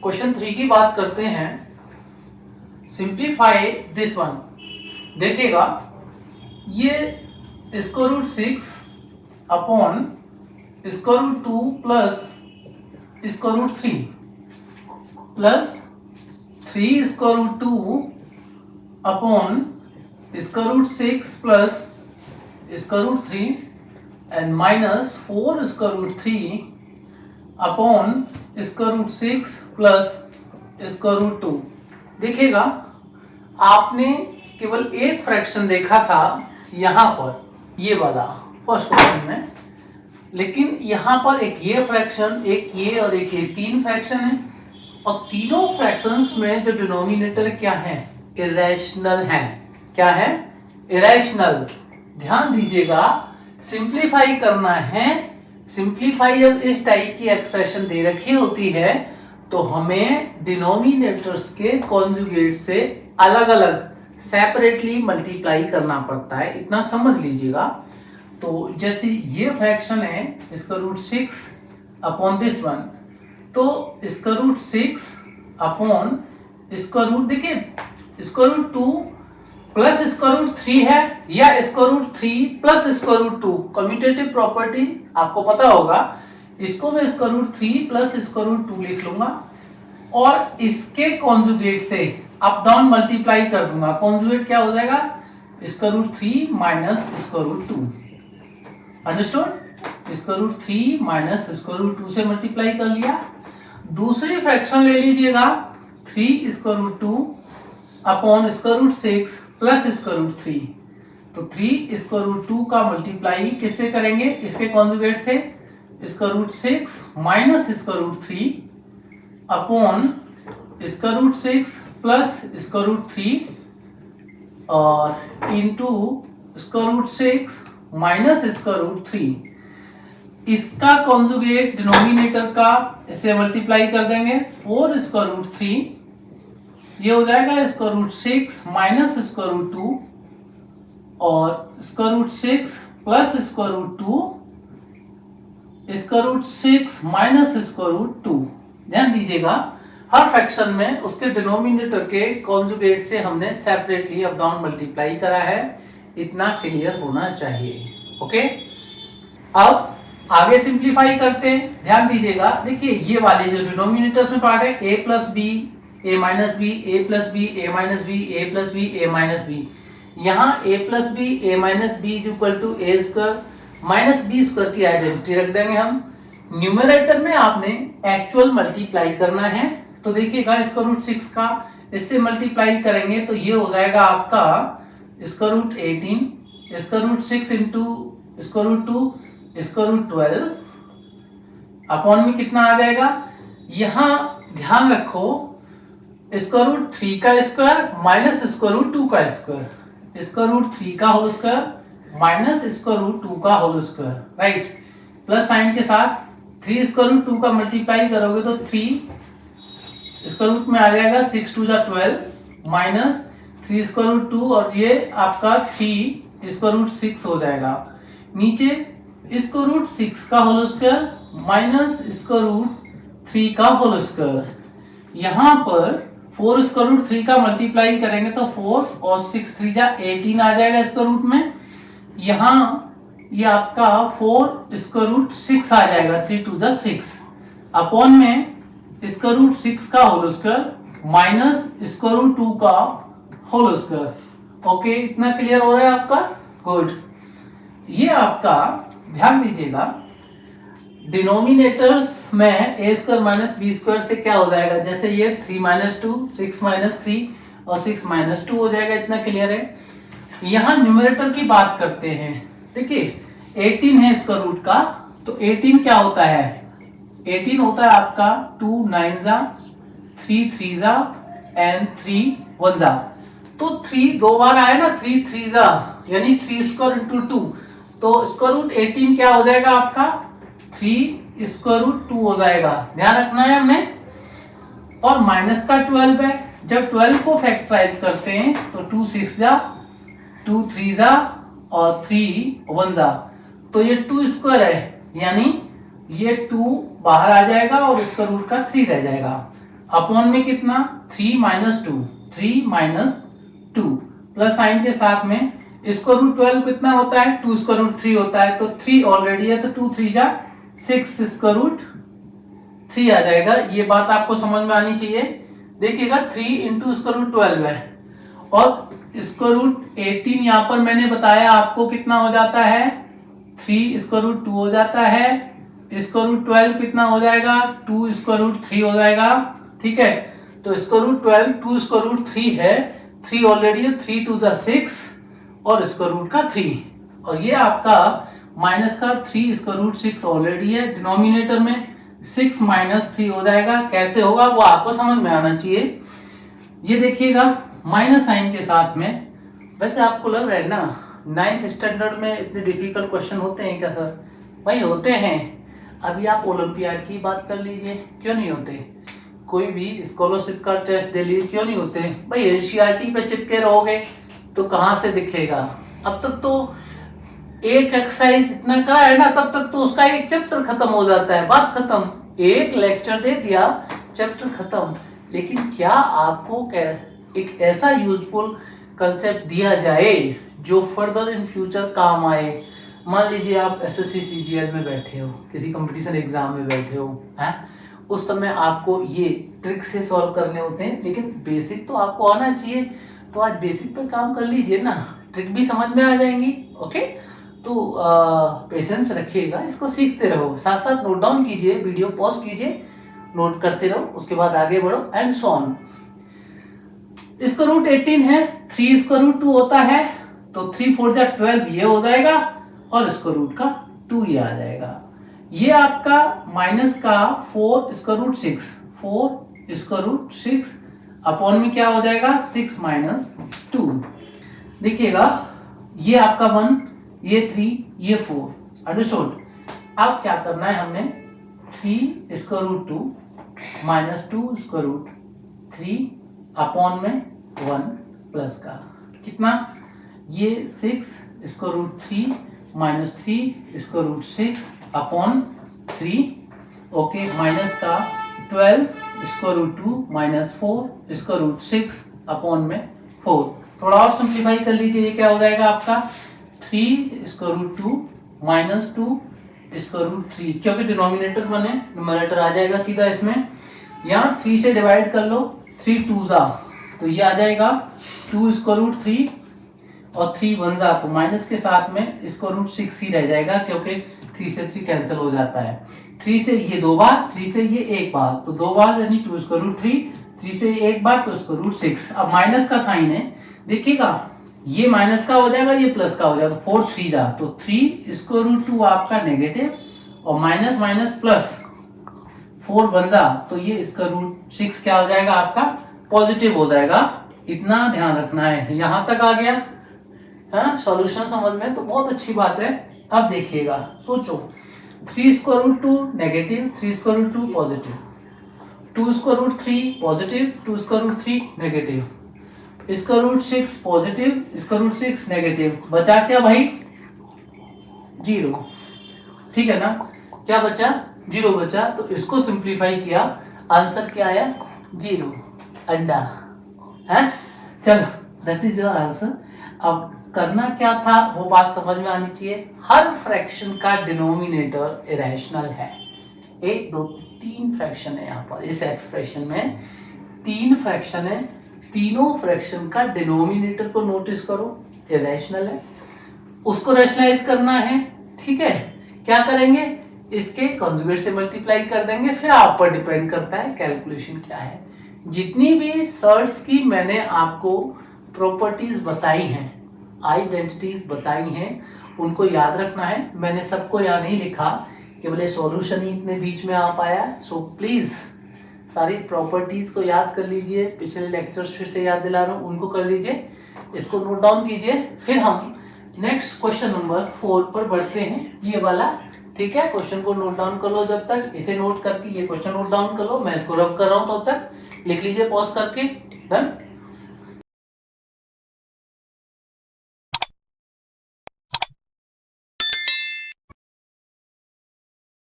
Question 3 की बात करते हैं। Simplify this one. देखिएगा ये square root 6 upon square root 2 plus square root 3 plus 3 square root 2 upon square root 6 plus square root 3 and minus 4 square root 3 upon square root 6 plus square root 2। देखिएगा आपने केवल एक फ्रैक्शन देखा था यहां पर, ये वाला फर्स्ट क्वेश्चन में, लेकिन यहां पर एक ये फ्रैक्शन, एक ये और एक ये, तीन फ्रैक्शन है और तीनों फ्रैक्शंस में जो डिनोमिनेटर क्या है, इरेशनल है। क्या है? इरेशनल। ध्यान दीजिएगा, सिंप्लीफाई करना है। सिंप्लीफाई जब इस टाइप की एक्सप्रेशन दे रखी होती है तो हमें डिनोमिनेटर्स के कॉन्जुगेट से अलग अलग सेपरेटली मल्टीप्लाई करना पड़ता है, इतना समझ लीजिएगा। तो जैसे ये फ्रैक्शन है इसका रूट 6 अपॉन दिस वन, तो इसका रूट 6 अपॉन इसका रूट, देखिए इसका रूट 2 प्लस स्क्वायर रूट 3 है या square root 3 plus square root 2, commutative property आपको पता होगा। इसको मैं square root 3 plus square root 2 लिख लूंगा और इसके कॉन्जुगेट से अप डाउन मल्टीप्लाई कर दूंगा। कॉन्जुगेट क्या हो जाएगा? Square root 3 minus square root 2। Understood? Square root 3 minus square root 2 से मल्टीप्लाई कर लिया। दूसरी फ्रैक्शन ले लीजिएगा, 3 square root 2 upon square root 6 plus square root 3। तो 3 स्क्वायर रूट 2 का मल्टीप्लाई किससे करेंगे? इसके कॉन्जुगेट से, square root 6 minus square root 3 upon square root 6 plus square root 3 और into square root 6 minus square root 3। इसका कॉन्जुगेट डिनोमिनेटर का इसे मल्टीप्लाई कर देंगे, 4 स्क्वायर रूट 3, ये हो जाएगा square root 6 minus square root 2 और square root 6 plus square root 2, square root 6 minus square root 2। ध्यान दीजिएगा, हर फ्रैक्शन में उसके डिनोमिनेटर के कॉन्जुगेट से हमने सेपरेटली अप डाउन मल्टीप्लाई करा है, इतना क्लियर होना चाहिए। ओके, अब आगे सिंप्लीफाई करते हैं। ध्यान दीजिएगा, देखिए ये वाले जो डिनोमिनेटर्स में पार्ट है, a plus B, a minus B, a plus B, a minus B, a plus B, a minus B. यहाँ a plus B, a minus B is equal to a square minus B square की identity रख देंगे हम। Numerator में आपने actual multiply करना है, तो देखिएगा स्क्वायर रूट 6 का इससे मल्टीप्लाई करेंगे तो ये हो जाएगा आपका square root 18, square root 6 into square root 2 square root 12 अपॉन में कितना आ जाएगा? यहां ध्यान रखो, स्क्वायर रूट 3 का स्क्वायर माइनस स्क्वायर रूट 2 का स्क्वायर, स्क्वायर रूट 3 का whole square minus square root 2 का whole square, right, plus sign के साथ। 3 स्क्वायर रूट 2 का मल्टीप्लाई करोगे तो 3 स्क्वायर रूट में आ जाएगा 6 2 जा 12 माइनस 3 स्क्वायर रूट 2 और ये आपका 3 स्क्वायर रूट 6 हो जाएगा। नीचे स्क्वायर रूट 6 का whole square minus square root 3 का होल स्क्वायर। यहाँ पर 4 स्क्वायर रूट 3 का मल्टीप्लाई करेंगे तो 4 और 6 3 जा 18 आ जाएगा स्क्वायर रूट में। यहाँ ये आपका 4 स्क्वायर रूट 6 आ जाएगा, 3 2 जा 6 अपॉन में स्क्वायर रूट 6 का whole square minus square root 2 का होल स्क्वायर। ओके, इतना क्लियर हो रहा है आपका? गुड। ये आपका ध्यान दीजिएगा, डिनोमिनेटर्स में a square minus B square से क्या हो जाएगा? जैसे ये 3 माइनस 2, 6 माइनस 3 और 6 माइनस 2 हो जाएगा, इतना क्लियर है। यहाँ न्यूमरेटर की बात करते हैं। देखिए 18 है स्क्वायर रूट का, तो 18 क्या होता है? 18 होता है आपका 2 9 जा 3 3 जा एंड 3 1 जा। तो 3 दो बार आया ना, 3 3 जा यानी 3 स्क्वायर इंटू 2, तो स्क्वायर रूट 18 क्या हो जाएगा आपका? 3 स्क्वायर रूट 2 हो जाएगा। ध्यान रखना है हमने। और माइनस का 12 है, जब 12 को फैक्टराइज करते हैं तो 2 6 जा 2 3 जा और 3 1 जा, तो ये 2 स्क्वायर है, यानी ये 2 बाहर आ जाएगा और इसका रूट का 3 रह जाएगा। अपॉन में कितना 3 माइनस 2, 3 माइनस 2 प्लस साइन के साथ में स्क्वायर रूट 12 कितना होता है 2 स्क्वायर रूट 3 होता है, तो 3 ऑलरेडी है तो 2 3 जा 6 स्क्वायर रूट 3 आ जाएगा। ये बात आपको समझ में आनी चाहिए। देखिएगा 3 इंटू स्क्वायर रूट 12 है और स्क्वायर रूट 18 यहाँ पर मैंने बताया आपको कितना हो जाता है 3 स्क्वायर रूट 2 हो जाता है, स्क्वायर रूट 12 कितना हो जाएगा 2 स्क्वायर रूट 3 हो जाएगा। ठीक है, तो स्क्वायर रूट 12 2 स्क्वायर रूट 3 है, 3 ऑलरेडी है, 3 टू द 6 और स्क्वायर रूट का 3, और ये आपका माइनस का 3 स्क्वायर रूट 6 ऑलरेडी है, डिनोमिनेटर में 6 माइनस 3 हो जाएगा। कैसे होगा वो आपको समझ में आना चाहिए। ये देखिएगा माइनस साइन के साथ में, वैसे आपको लग रहा है ना 9th स्टैंडर्ड में इतने डिफिकल्ट क्वेश्चन होते हैं क्या सर? भाई होते हैं। अभी आप ओलंपियाड की बात कर लीजिए, क्यों नहीं होते? कोई भी स्कॉलरशिप का टेस्ट दे लीजिए, क्यों नहीं होते? भाई एनसीईआरटी पे चिपके रहोगे तो कहां से दिखेगा? अब तक तो एक एक्सरसाइज इतना करा है ना, तब तक तो उसका एक चैप्टर खत्म हो जाता है, बात खत्म। एक लेक्चर दे दिया, चैप्टर खत्म। लेकिन क्या आपको एक ऐसा यूजफुल कंसेप्ट दिया जाए जो फर्दर इन फ्यूचर काम आए। मान लीजिए आप एसएससी सीजीएल में बैठे हो, किसी कंपटीशन एग्जाम में बैठे हो, है उस समय आपको ये ट्रिक से सॉल्व करने होते हैं, लेकिन बेसिक तो आपको आना चाहिए। तो आज बेसिक पे काम कर लीजिए ना, ट्रिक भी समझ में आ जाएंगी। ओके, तो पेशेंस रखिएगा, इसको सीखते रहो, साथ साथ नोट डाउन कीजिए, वीडियो पॉज कीजिए, नोट करते रहो, उसके बाद आगे बढ़ो and so on. Square root 18 है, 3 स्क्वायर रूट 2 होता है, तो 3 4 जा 12 ये हो जाएगा और स्क्वायर रूट का 2 ये आ जाएगा। ये आपका माइनस का 4 square root 6, 4 square root 6 upon में क्या हो जाएगा 6 माइनस 2। देखिएगा ये आपका 1, ये 3, ये 4, अंडरस्टूड। अब क्या करना है हमने 3 square root 2 minus 2 square root 3 upon में 1 प्लस का कितना, ये 6 square root 3 minus 3 square root 6 upon 3, okay, minus का 12 square root 2 minus 4 square root 6 upon में 4। थोड़ा और सिंप्लीफाई कर लीजिए, ये क्या हो जाएगा आपका 3 square root 2 minus 2 square root 3, क्योंकि डिनोमिनेटर बने न्यूमरेटर आ जाएगा सीधा इसमें। यहाँ 3 से डिवाइड कर लो, 3 2 जा तो ये आ जाएगा 2 स्क्वायर रूट 3 और 3 1 जा तो माइनस के साथ में स्क्वायर रूट 6 ही रह जाएगा, क्योंकि 3 से 3 कैंसिल हो जाता है। 3 से ये 2 बार, 3 से ये 1 बार, तो 2 बार यानी 2 स्क्वायर रूट 3, 3 से 1 बार तो स्क्वायर रूट 6। अब माइनस का साइन है, देखिएगा ये माइनस का हो जाएगा, ये प्लस का हो जाएगा, 4 3 जा तो 3 स्क्वायर रूट 2 आपका नेगेटिव और माइनस माइनस प्लस 4 1 जा तो ये स्क्वायर रूट 6 क्या हो जाएगा आपका पॉजिटिव हो जाएगा। इतना ध्यान रखना है। यहां तक आ गया हाँ सॉल्यूशन समझ में, तो बहुत अच्छी बात है। अब देखिएगा, सोचो 3 square root 2 negative, 3 square root 2 positive, 2 square root 3 positive, 2 square root 3 negative, square root 6 positive, square root 6 negative, बचा क्या भाई 0, ठीक है ना। क्या बचा 0 बचा, तो इसको सिंप्लीफाई किया, आंसर क्या आया 0, अंडा है। चलो दैट इज योर आंसर। अब करना क्या था वो बात समझ में आनी चाहिए। हर फ्रैक्शन का डिनोमिनेटर इरेशनल है। 1 2 3 फ्रैक्शन है यहाँ पर, इस एक्सप्रेशन में 3 फ्रैक्शन है, तीनों फ्रैक्शन का डिनोमिनेटर को नोटिस करो इरेशनल है, उसको रैशनलाइज करना है। ठीक है, क्या करेंगे, इसके कंजुगेट से मल्टीप्लाई कर देंगे, फिर आप पर डिपेंड करता है कैलकुलेशन क्या है। जितनी भी सर्ट्स की मैंने आपको प्रॉपर्टीज बताई हैं, आइडेंटिटीज बताई हैं, उनको याद रखना है। मैंने सबको यहाँ नहीं लिखा कि बोले सॉल्यूशन ही इतने बीच में आ पाया, सो प्लीज सारी प्रॉपर्टीज को याद कर लीजिए। पिछले लेक्चर्स फिर से याद दिला रहा हूँ, उनको कर लीजिए, इसको नोट डाउन कीजिए। फिर हम नेक्स्ट क्वेश्चन नंबर 4 पर बढ़ते हैं, ये वाला। ठीक है, क्वेश्चन को नोट डाउन कर लो, जब तक इसे नोट करके ये क्वेश्चन नोट डाउन कर लो, मैं इसको रब कर रहा हूँ, तब तक लिख लीजिए पॉज करके। डन।